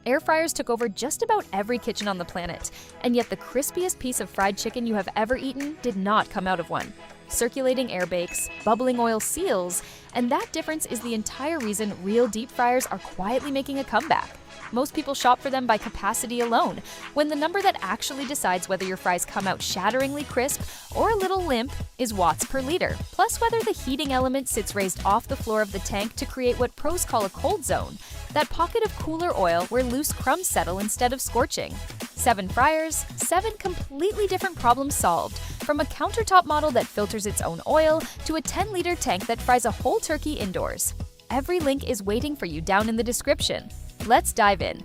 Air fryers took over just about every kitchen on the planet, and yet the crispiest piece of fried chicken you have ever eaten did not come out of one. Circulating air bakes, bubbling oil seals, and that difference is the entire reason real deep fryers are quietly making a comeback. Most people shop for them by capacity alone, when the number that actually decides whether your fries come out shatteringly crisp or a little limp is watts per liter, plus whether the heating element sits raised off the floor of the tank to create what pros call a cold zone, that pocket of cooler oil where loose crumbs settle instead of scorching. 7 fryers, 7 completely different problems solved, from a countertop model that filters its own oil to a 10-liter tank that fries a whole turkey indoors. Every link is waiting for you down in the description. Let's dive in.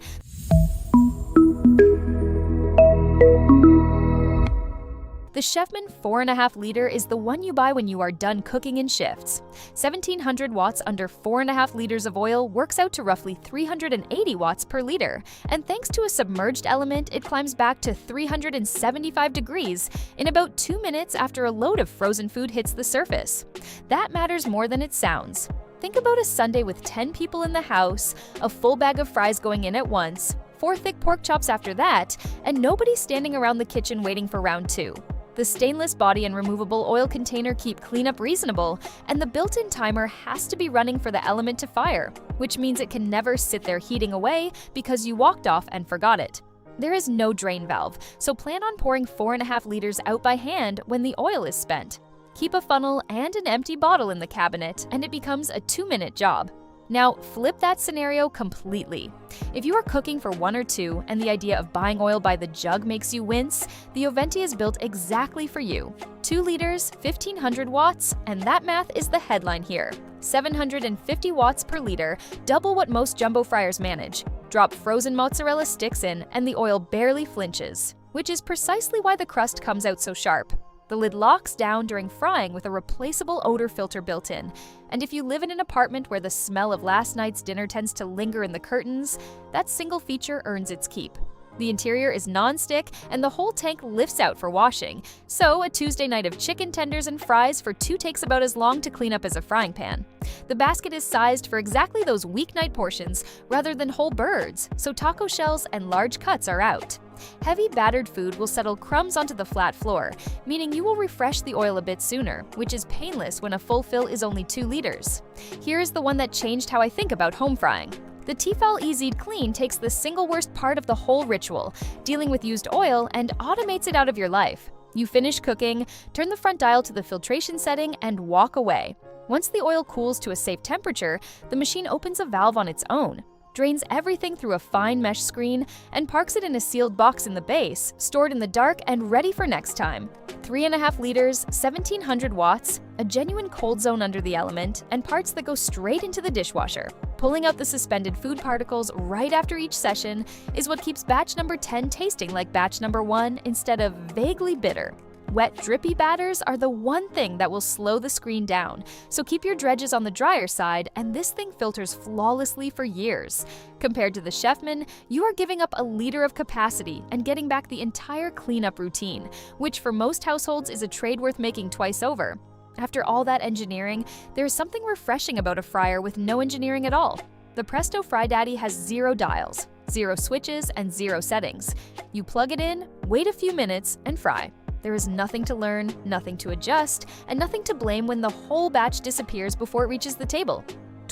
The Chefman 4.5 liter is the one you buy when you are done cooking in shifts. 1700 watts under 4.5 liters of oil works out to roughly 380 watts per liter, and thanks to a submerged element, it climbs back to 375 degrees in about 2 minutes after a load of frozen food hits the surface. That matters more than it sounds. Think about a Sunday with 10 people in the house, a full bag of fries going in at once, 4 thick pork chops after that, and nobody standing around the kitchen waiting for round 2. The stainless body and removable oil container keep cleanup reasonable, and the built-in timer has to be running for the element to fire, which means it can never sit there heating away because you walked off and forgot it. There is no drain valve, so plan on pouring 4.5 liters out by hand when the oil is spent. Keep a funnel and an empty bottle in the cabinet, and it becomes a 2-minute job. Now, flip that scenario completely. If you are cooking for 1 or 2 and the idea of buying oil by the jug makes you wince, the Oventi is built exactly for you. 2 liters, 1500 watts, and that math is the headline here. 750 watts per liter, double what most jumbo fryers manage. Drop frozen mozzarella sticks in, and the oil barely flinches, which is precisely why the crust comes out so sharp. The lid locks down during frying with a replaceable odor filter built in, and if you live in an apartment where the smell of last night's dinner tends to linger in the curtains, that single feature earns its keep. The interior is non-stick, and the whole tank lifts out for washing, so a Tuesday night of chicken tenders and fries for 2 takes about as long to clean up as a frying pan. The basket is sized for exactly those weeknight portions rather than whole birds, so taco shells and large cuts are out. Heavy battered food will settle crumbs onto the flat floor, meaning you will refresh the oil a bit sooner, which is painless when a full fill is only 2 liters. Here is the one that changed how I think about home frying. The t-fal Easy Clean takes the single worst part of the whole ritual, dealing with used oil, and automates it out of your life. You finish cooking, turn the front dial to the filtration setting, and walk away. Once the oil cools to a safe temperature, the machine opens a valve on its own, drains everything through a fine mesh screen, and parks it in a sealed box in the base, stored in the dark and ready for next time. 3.5 liters, 1700 watts, a genuine cold zone under the element, and parts that go straight into the dishwasher. Pulling out the suspended food particles right after each session is what keeps batch number 10 tasting like batch number 1 instead of vaguely bitter. Wet, drippy batters are the one thing that will slow the screen down, so keep your dredges on the drier side, and this thing filters flawlessly for years. Compared to the Chefman, you are giving up a liter of capacity and getting back the entire cleanup routine, which for most households is a trade worth making twice over. After all that engineering, there is something refreshing about a fryer with no engineering at all. The Presto Fry Daddy has 0 dials, 0 switches, and 0 settings. You plug it in, wait a few minutes, and fry. There is nothing to learn, nothing to adjust, and nothing to blame when the whole batch disappears before it reaches the table.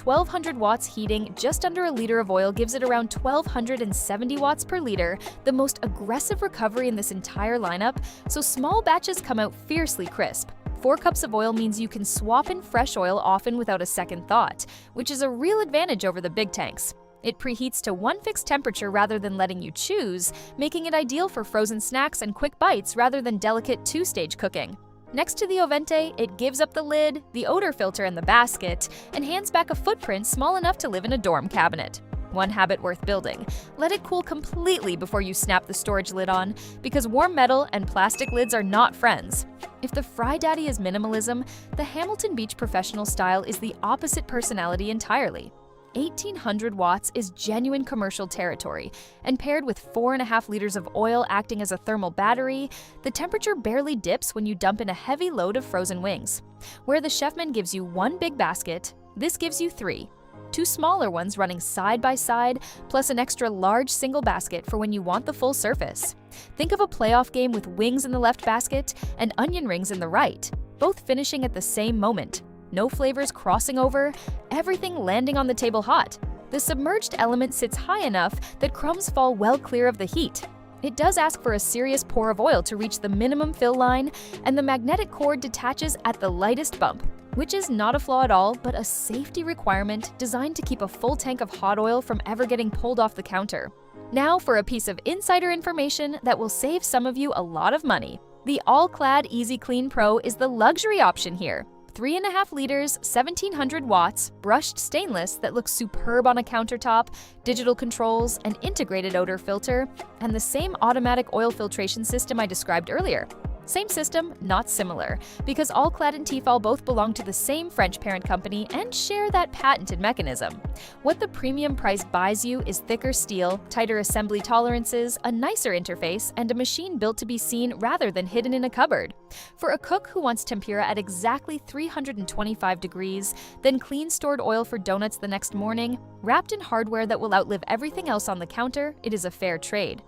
1200 watts heating just under a liter of oil gives it around 1270 watts per liter, the most aggressive recovery in this entire lineup, so small batches come out fiercely crisp. 4 cups of oil means you can swap in fresh oil often without a second thought, which is a real advantage over the big tanks. It preheats to one fixed temperature rather than letting you choose, making it ideal for frozen snacks and quick bites rather than delicate 2-stage cooking. Next to the Oventi, it gives up the lid, the odor filter, and the basket, and hands back a footprint small enough to live in a dorm cabinet. One habit worth building: let it cool completely before you snap the storage lid on, because warm metal and plastic lids are not friends. If the Fry Daddy is minimalism, the Hamilton Beach Professional style is the opposite personality entirely. 1800 watts is genuine commercial territory, and paired with 4.5 liters of oil acting as a thermal battery, the temperature barely dips when you dump in a heavy load of frozen wings. Where the Chefman gives you 1 big basket, this gives you 3. two smaller ones running side by side, plus an extra large single basket for when you want the full surface. Think of a playoff game with wings in the left basket and onion rings in the right, both finishing at the same moment. No flavors crossing over, everything landing on the table hot. The submerged element sits high enough that crumbs fall well clear of the heat. It does ask for a serious pour of oil to reach the minimum fill line, and the magnetic cord detaches at the lightest bump, which is not a flaw at all, but a safety requirement designed to keep a full tank of hot oil from ever getting pulled off the counter. Now for a piece of insider information that will save some of you a lot of money. The All-Clad Easy Clean Pro is the luxury option here. 3.5 liters, 1700 watts, brushed stainless that looks superb on a countertop, digital controls, an integrated odor filter, and the same automatic oil filtration system I described earlier. Same system, not similar, because All-Clad and t-fal both belong to the same French parent company and share that patented mechanism. What the premium price buys you is thicker steel, tighter assembly tolerances, a nicer interface, and a machine built to be seen rather than hidden in a cupboard. For a cook who wants tempura at exactly 325 degrees, then clean stored oil for donuts the next morning, wrapped in hardware that will outlive everything else on the counter, it is a fair trade.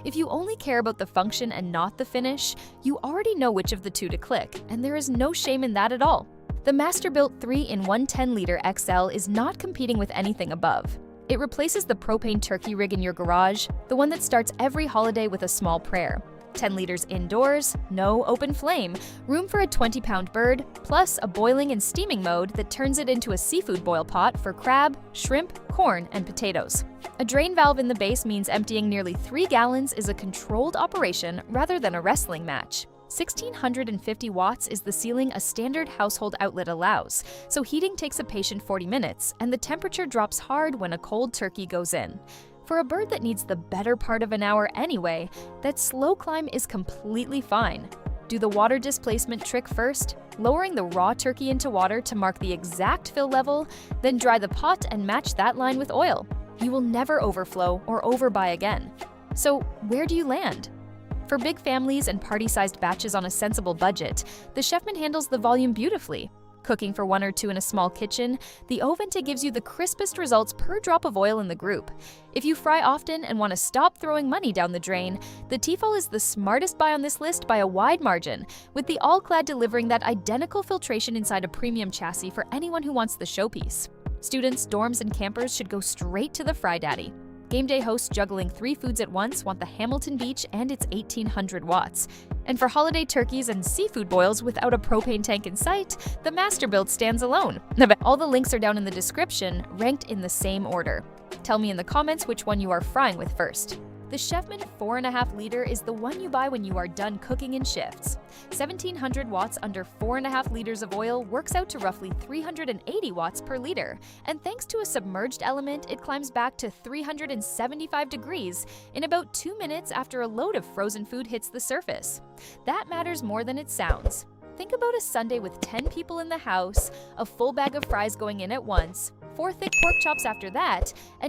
If you only care about the function and not the finish, you already know which of the two to click, and there is no shame in that at all. The master-built 3-in-1 10-liter XL is not competing with anything above. It replaces the propane turkey rig in your garage, the one that starts every holiday with a small prayer. 10 liters indoors, no open flame, room for a 20-pound bird, plus a boiling and steaming mode that turns it into a seafood boil pot for crab, shrimp, corn, and potatoes. A drain valve in the base means emptying nearly 3 gallons is a controlled operation rather than a wrestling match. 1650 watts is the ceiling a standard household outlet allows, so heating takes a patient 40 minutes, and the temperature drops hard when a cold turkey goes in. For a bird that needs the better part of an hour anyway, that slow climb is completely fine. Do the water displacement trick first, lowering the raw turkey into water to mark the exact fill level, then dry the pot and match that line with oil. You will never overflow or overbuy again. So where do you land? For big families and party-sized batches on a sensible budget, the Chefman handles the volume beautifully. Cooking for 1 or 2 in a small kitchen, the Oventa gives you the crispest results per drop of oil in the group. If you fry often and want to stop throwing money down the drain, the t-fal is the smartest buy on this list by a wide margin, with the All-Clad delivering that identical filtration inside a premium chassis for anyone who wants the showpiece. Students, dorms, and campers should go straight to the Fry Daddy. Game day hosts juggling 3 foods at once want the Hamilton Beach and its 1800 watts. And for holiday turkeys and seafood boils without a propane tank in sight, the Masterbuilt stands alone. All the links are down in the description, ranked in the same order. Tell me in the comments which one you are frying with first. The Chefman 4.5 liter is the one you buy when you are done cooking in shifts. 1700 watts under 4.5 liters of oil works out to roughly 380 watts per liter, and thanks to a submerged element, it climbs back to 375 degrees in about 2 minutes after a load of frozen food hits the surface. That matters more than it sounds. Think about a Sunday with 10 people in the house, a full bag of fries going in at once, 4 thick pork chops after that, and